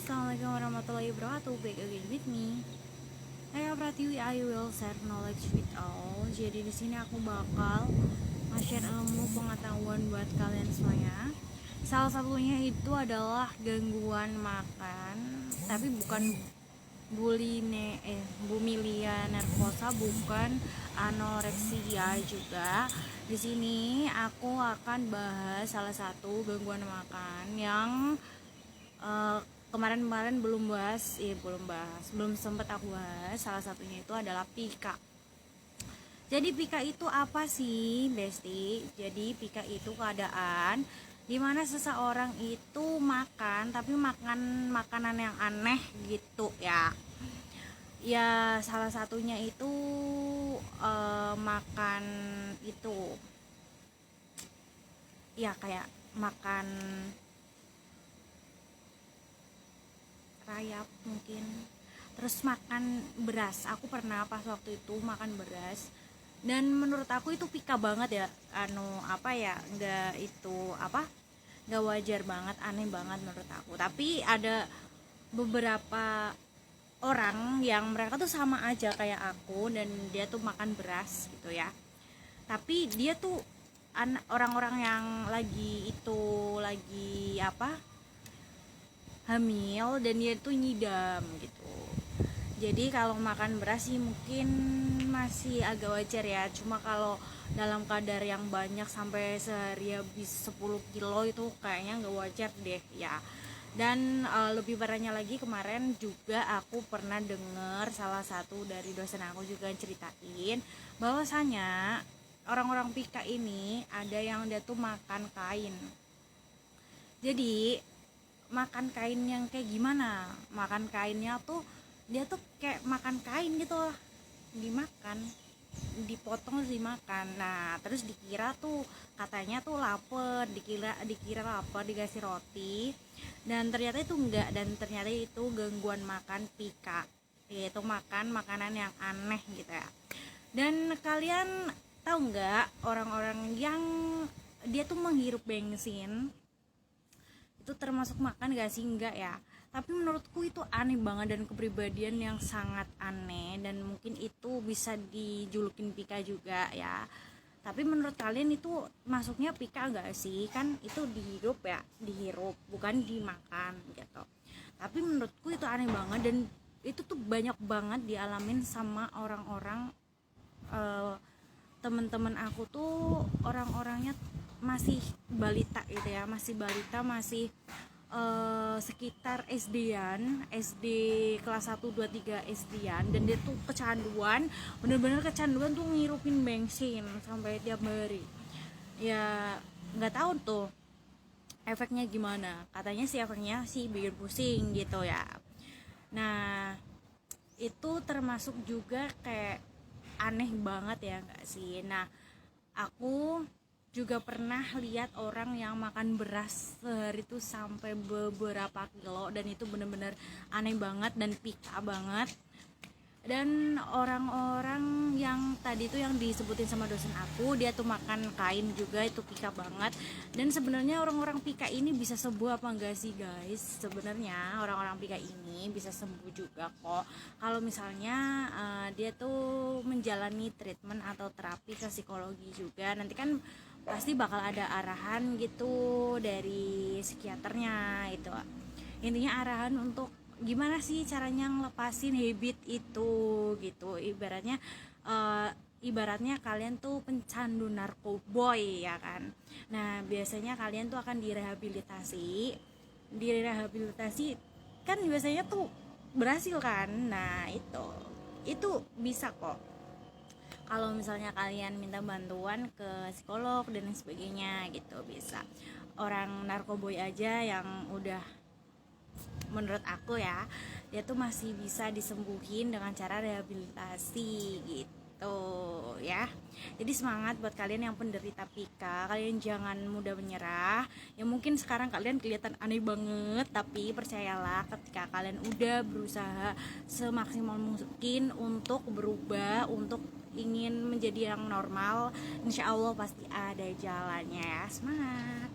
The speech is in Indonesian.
Assalamualaikum warahmatullahi wabarakatuh. Back again with me. Saya Pratiwi, I will share knowledge with all. Jadi di sini aku bakal nge-share ilmu pengetahuan buat kalian semuanya. Salah satunya itu adalah gangguan makan, tapi bukan bumilia nervosa, bukan anoreksia juga. Di sini aku akan bahas salah satu gangguan makan yang kemarin belum sempat aku bahas. Salah satunya itu adalah pika. Jadi pika itu apa sih, Besti? Jadi pika itu keadaan dimana seseorang itu makan tapi makan makanan yang aneh gitu ya. Ya salah satunya itu makan itu ya kayak makan rayap mungkin, terus makan beras. Aku pernah pas waktu itu makan beras dan menurut aku itu pika banget ya, nggak wajar banget, aneh banget menurut aku. Tapi ada beberapa orang yang mereka tuh sama aja kayak aku dan dia tuh makan beras gitu ya, tapi dia tuh orang-orang yang lagi hamil dan dia tuh nyidam gitu. Jadi kalau makan beras sih mungkin masih agak wajar ya, cuma kalau dalam kadar yang banyak sampai sehari habis 10 kilo itu kayaknya nggak wajar deh ya. Dan lebih parahnya lagi, kemarin juga aku pernah dengar salah satu dari dosen aku juga ceritain bahwasanya orang-orang pika ini ada yang dia tuh makan kain. Jadi makan kain yang kayak gimana? Makan kainnya tuh dia tuh kayak makan kain gitu lah, dimakan, dipotong dimakan. Nah terus dikira tuh katanya tuh lapar, dikira lapar, dikasih roti, dan ternyata itu enggak, dan ternyata itu gangguan makan pika, yaitu makan makanan yang aneh gitu ya. Dan kalian tahu nggak orang-orang yang dia tuh menghirup bensin itu termasuk makan gak sih? Enggak ya, tapi menurutku itu aneh banget dan kepribadian yang sangat aneh, dan mungkin itu bisa dijulukin pika juga ya. Tapi menurut kalian itu masuknya pika gak sih? Kan itu dihirup bukan dimakan gitu. Tapi menurutku itu aneh banget, dan itu tuh banyak banget dialamin sama orang-orang teman-teman aku tuh, orang-orangnya masih balita gitu ya, masih sekitar SD-an, SD kelas 1, 2, 3 SD-an, dan dia tuh bener-bener kecanduan tuh ngirupin bensin sampai tiap hari. Ya nggak tahu tuh efeknya gimana, katanya sih efeknya sih bikin pusing gitu ya. Nah itu termasuk juga kayak aneh banget ya nggak sih? Nah aku juga pernah lihat orang yang makan beras sehari itu sampai beberapa kilo, dan itu bener-bener aneh banget dan pika banget. Dan orang-orang yang tadi tuh yang disebutin sama dosen aku, dia tuh makan kain juga, itu pika banget. Dan sebenarnya orang-orang pika ini bisa sembuh apa enggak sih guys? Sebenarnya orang-orang pika ini bisa sembuh juga kok kalau misalnya dia tuh menjalani treatment atau terapi ke psikologi juga. Nanti kan pasti bakal ada arahan gitu dari psikiaternya itu. Intinya arahan untuk gimana sih caranya ngelepasin habit itu gitu. Ibaratnya kalian tuh pencandu narkoboy ya kan. Nah biasanya kalian tuh akan direhabilitasi kan, biasanya tuh berhasil kan. Nah itu bisa kok kalau misalnya kalian minta bantuan ke psikolog dan sebagainya gitu. Bisa. Orang narkoboy aja yang udah, menurut aku ya, dia tuh masih bisa disembuhin dengan cara rehabilitasi gitu ya. Jadi semangat buat kalian yang penderita pika, kalian jangan mudah menyerah. Ya mungkin sekarang kalian kelihatan aneh banget, tapi percayalah ketika kalian udah berusaha semaksimal mungkin untuk berubah, untuk ingin menjadi yang normal, insya Allah pasti ada jalannya ya. Semangat.